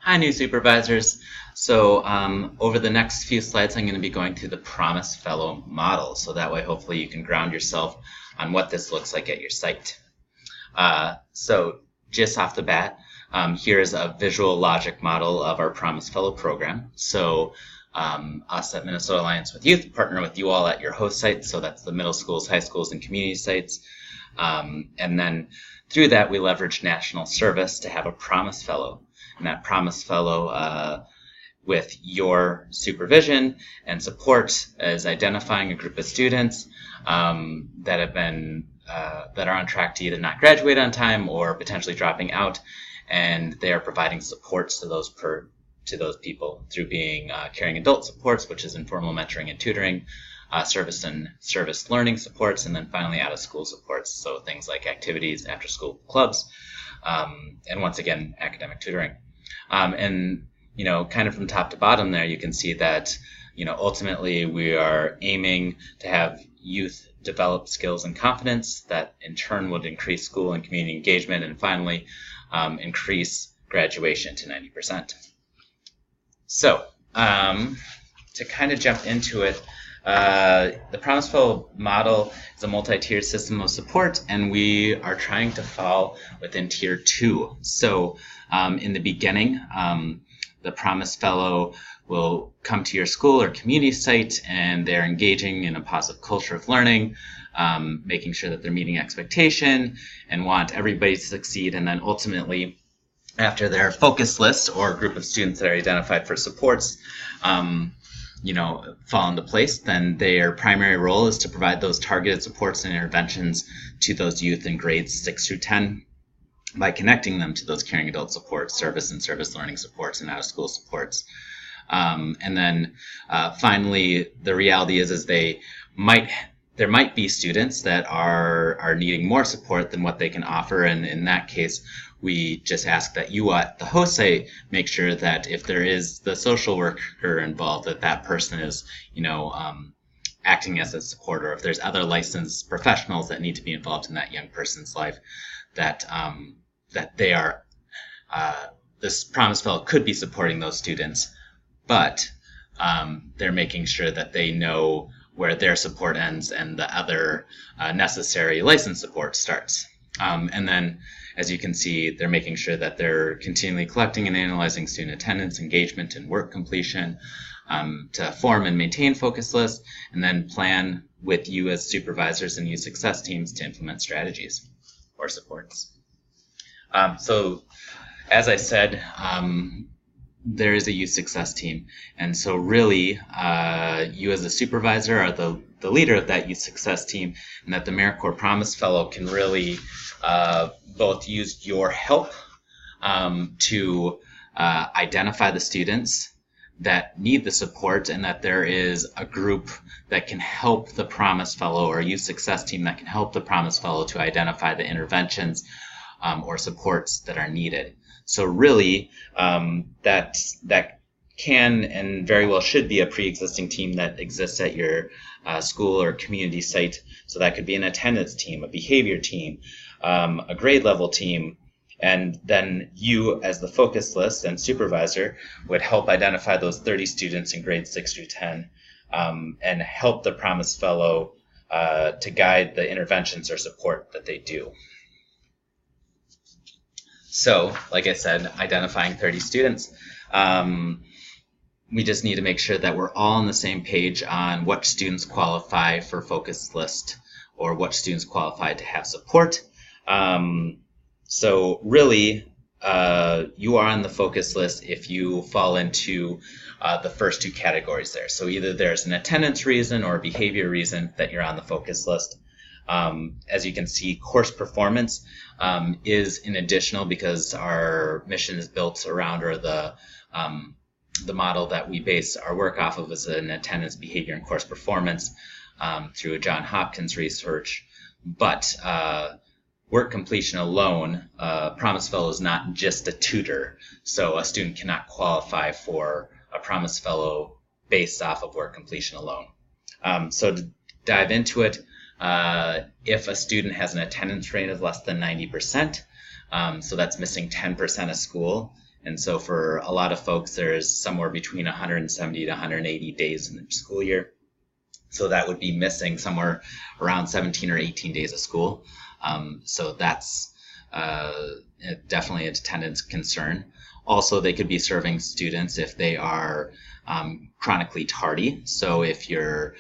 Hi, new supervisors. So over the next few slides, I'm going to be going through the Promise Fellow model. So that way, hopefully, you can ground yourself on what this looks like at your site. So just off the bat, here's a visual logic model of our Promise Fellow program. So us at Minnesota Alliance with Youth partner with you all at your host sites. So that's the middle schools, high schools, and community sites. And then through that, we leverage national service to have a Promise Fellow. And that Promise Fellow, with your supervision and support, is identifying a group of students that have been that are on track to either not graduate on time or potentially dropping out, and they are providing supports to those people through being caring adult supports, which is informal mentoring and tutoring, service and service learning supports, and then finally out of school supports, so things like activities, after school clubs, and once again academic tutoring. And kind of from top to bottom there, you can see that ultimately we are aiming to have youth develop skills and confidence that in turn would increase school and community engagement, and finally increase graduation to 90%. So to kind of jump into it, the Promise Fellow model is a multi-tiered system of support, and we are trying to fall within Tier 2. So in the beginning, the Promise Fellow will come to your school or community site, and they're engaging in a positive culture of learning, making sure that they're meeting expectation and want everybody to succeed. And then ultimately, after their focus list or group of students that are identified for supports, fall into place, then their primary role is to provide those targeted supports and interventions to those youth in grades 6 through 10 by connecting them to those caring adult supports, service and service learning supports, and out-of-school supports. And then finally, the reality is there might be students that are needing more support than what they can offer, and in that case, we just ask that you at the host site make sure that if there is the social worker involved, that person is, acting as a supporter. If there's other licensed professionals that need to be involved in that young person's life, that they are, this Promise Fellow could be supporting those students, but they're making sure that they know where their support ends and the other necessary licensed support starts. And then, as you can see, they're making sure that they're continually collecting and analyzing student attendance, engagement, and work completion to form and maintain focus lists, and then plan with you as supervisors and youth success teams to implement strategies or supports. So, as I said, there is a youth success team, and so really, you as a supervisor are the leader of that youth success team, and that the AmeriCorps Promise Fellow can really both use your help to identify the students that need the support, and that there is a group that can help the Promise Fellow, or a youth success team that can help the Promise Fellow to identify the interventions or supports that are needed. So really, that can and very well should be a pre-existing team that exists at your school or community site. So that could be an attendance team, a behavior team, a grade level team, and then you as the focus list and supervisor would help identify those 30 students in grades 6 through 10 and help the Promise Fellow to guide the interventions or support that they do. So, like I said, identifying 30 students, we just need to make sure that we're all on the same page on what students qualify for focus list or what students qualify to have support. So really, you are on the focus list if you fall into the first two categories there. So either there's an attendance reason or a behavior reason that you're on the focus list. As you can see, course performance is an additional, because our mission is built around, or the model that we base our work off of is an attendance, behavior, and course performance through a Johns Hopkins research. But work completion alone, Promise Fellow is not just a tutor, so a student cannot qualify for a Promise Fellow based off of work completion alone. So to dive into it, if a student has an attendance rate of less than 90%, so that's missing 10% of school, And so for a lot of folks, there's somewhere between 170 to 180 days in the school year. So that would be missing somewhere around 17 or 18 days of school. So that's definitely an attendance concern. Also, they could be serving students if they are chronically tardy. So if you're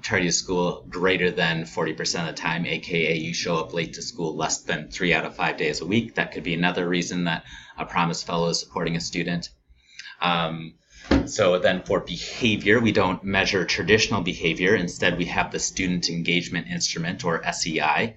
tardy to school greater than 40% of the time, aka you show up late to school less than 3 out of 5 days a week, that could be another reason that a Promise Fellow is supporting a student. So then for behavior, we don't measure traditional behavior. Instead, we have the Student Engagement Instrument, or SEI.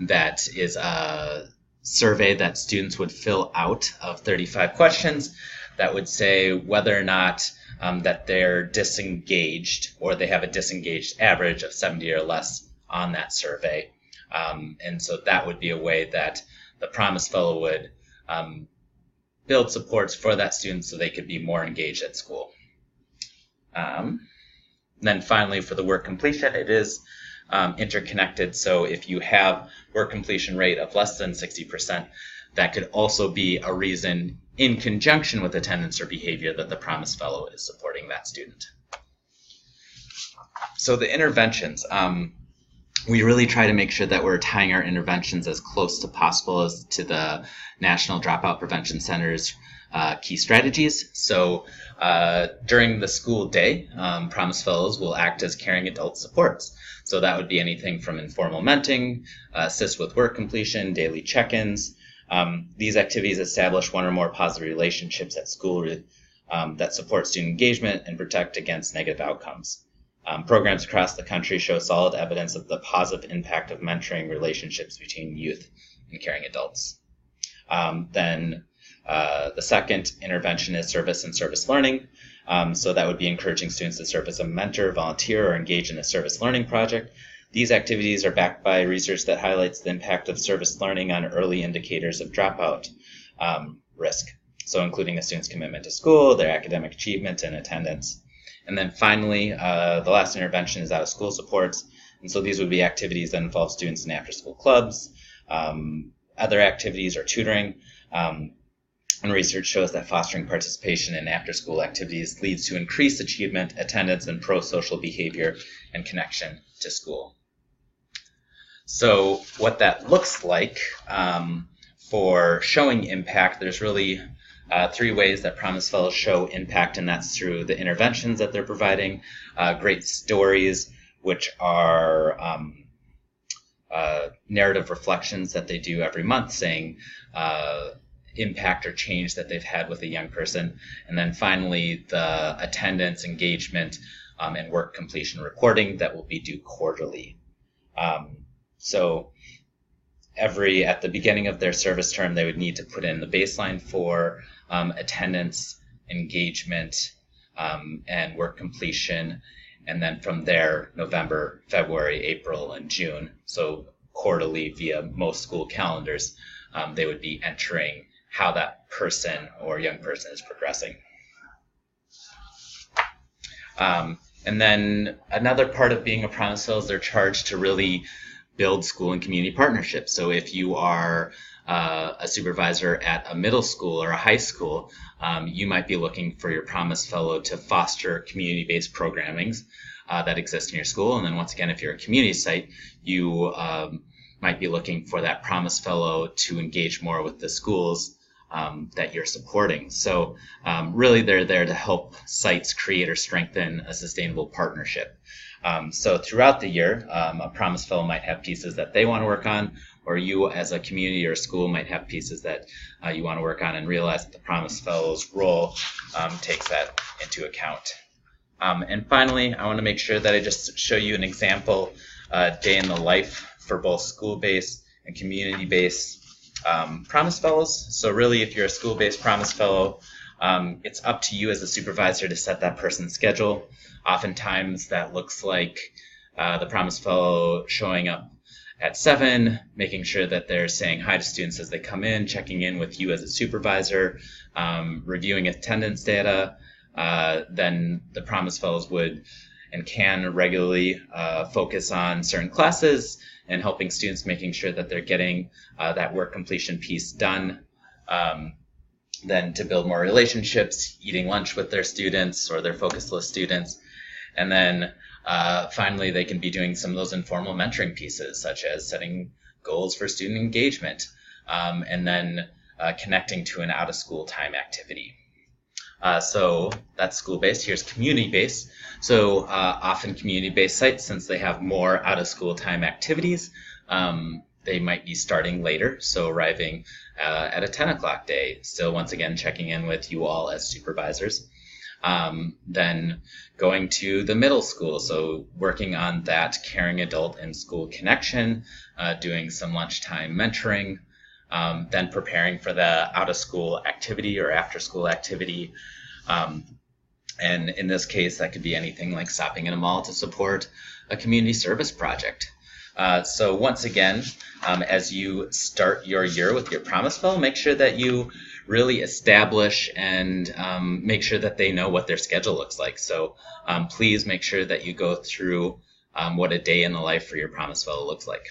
That is a survey that students would fill out of 35 questions that would say whether or not that they're disengaged, or they have a disengaged average of 70 or less on that survey. And so that would be a way that the Promise Fellow would build supports for that student so they could be more engaged at school. Then finally, for the work completion, it is interconnected. So if you have work completion rate of less than 60%, that could also be a reason in conjunction with attendance or behavior that the Promise Fellow is supporting that student. So the interventions, we really try to make sure that we're tying our interventions as close to possible as to the National Dropout Prevention Center's key strategies. So during the school day, Promise Fellows will act as caring adult supports. So that would be anything from informal mentoring, assist with work completion, daily check-ins. These activities establish one or more positive relationships at school that support student engagement and protect against negative outcomes. Programs across the country show solid evidence of the positive impact of mentoring relationships between youth and caring adults. Then the second intervention is service and service learning. So that would be encouraging students to serve as a mentor, volunteer, or engage in a service learning project. These activities are backed by research that highlights the impact of service learning on early indicators of dropout risk. So including a student's commitment to school, their academic achievement, and attendance. And then finally, the last intervention is out-of-school supports. And so these would be activities that involve students in after-school clubs, other activities, or tutoring. And research shows that fostering participation in after-school activities leads to increased achievement, attendance, and pro-social behavior and connection to school. So what that looks like for showing impact, there's really 3 ways that Promise Fellows show impact, and that's through the interventions that they're providing, great stories, which are narrative reflections that they do every month saying impact or change that they've had with a young person. And then finally, the attendance, engagement, and work completion reporting that will be due quarterly. So at the beginning of their service term, they would need to put in the baseline for attendance, engagement, and work completion. And then from there, November, February, April, and June, so quarterly via most school calendars, they would be entering how that person or young person is progressing. And then another part of being a Promise Fellow is they're charged to really build school and community partnerships. So if you are a supervisor at a middle school or a high school, you might be looking for your Promise Fellow to foster community-based programmings that exist in your school. And then once again, if you're a community site, you might be looking for that Promise Fellow to engage more with the schools that you're supporting. So really they're there to help sites create or strengthen a sustainable partnership. So throughout the year, a Promise Fellow might have pieces that they want to work on, or you as a community or school might have pieces that you want to work on, and realize that the Promise Fellow's role takes that into account. And finally, I want to make sure that I just show you an example day in the life for both school-based and community-based Promise Fellows. So really, if you're a school-based Promise Fellow, it's up to you as a supervisor to set that person's schedule. Oftentimes that looks like the Promise Fellow showing up at 7, making sure that they're saying hi to students as they come in, checking in with you as a supervisor, reviewing attendance data. Then the Promise Fellows would and can regularly focus on certain classes and helping students, making sure that they're getting that work completion piece done. then to build more relationships, eating lunch with their students or their focus list students. And then finally, they can be doing some of those informal mentoring pieces, such as setting goals for student engagement, and then connecting to an out-of-school time activity. So that's school-based. Here's community-based. So often community-based sites, since they have more out-of-school time activities, they might be starting later, so arriving at a 10 o'clock day, still once again checking in with you all as supervisors. Then going to the middle school, so working on that caring adult and school connection, doing some lunchtime mentoring, then preparing for the out-of-school activity or after-school activity. And in this case, that could be anything like stopping in a mall to support a community service project. So once again, as you start your year with your Promise Fellow, make sure that you really establish and make sure that they know what their schedule looks like. So please make sure that you go through what a day in the life for your Promise Fellow looks like.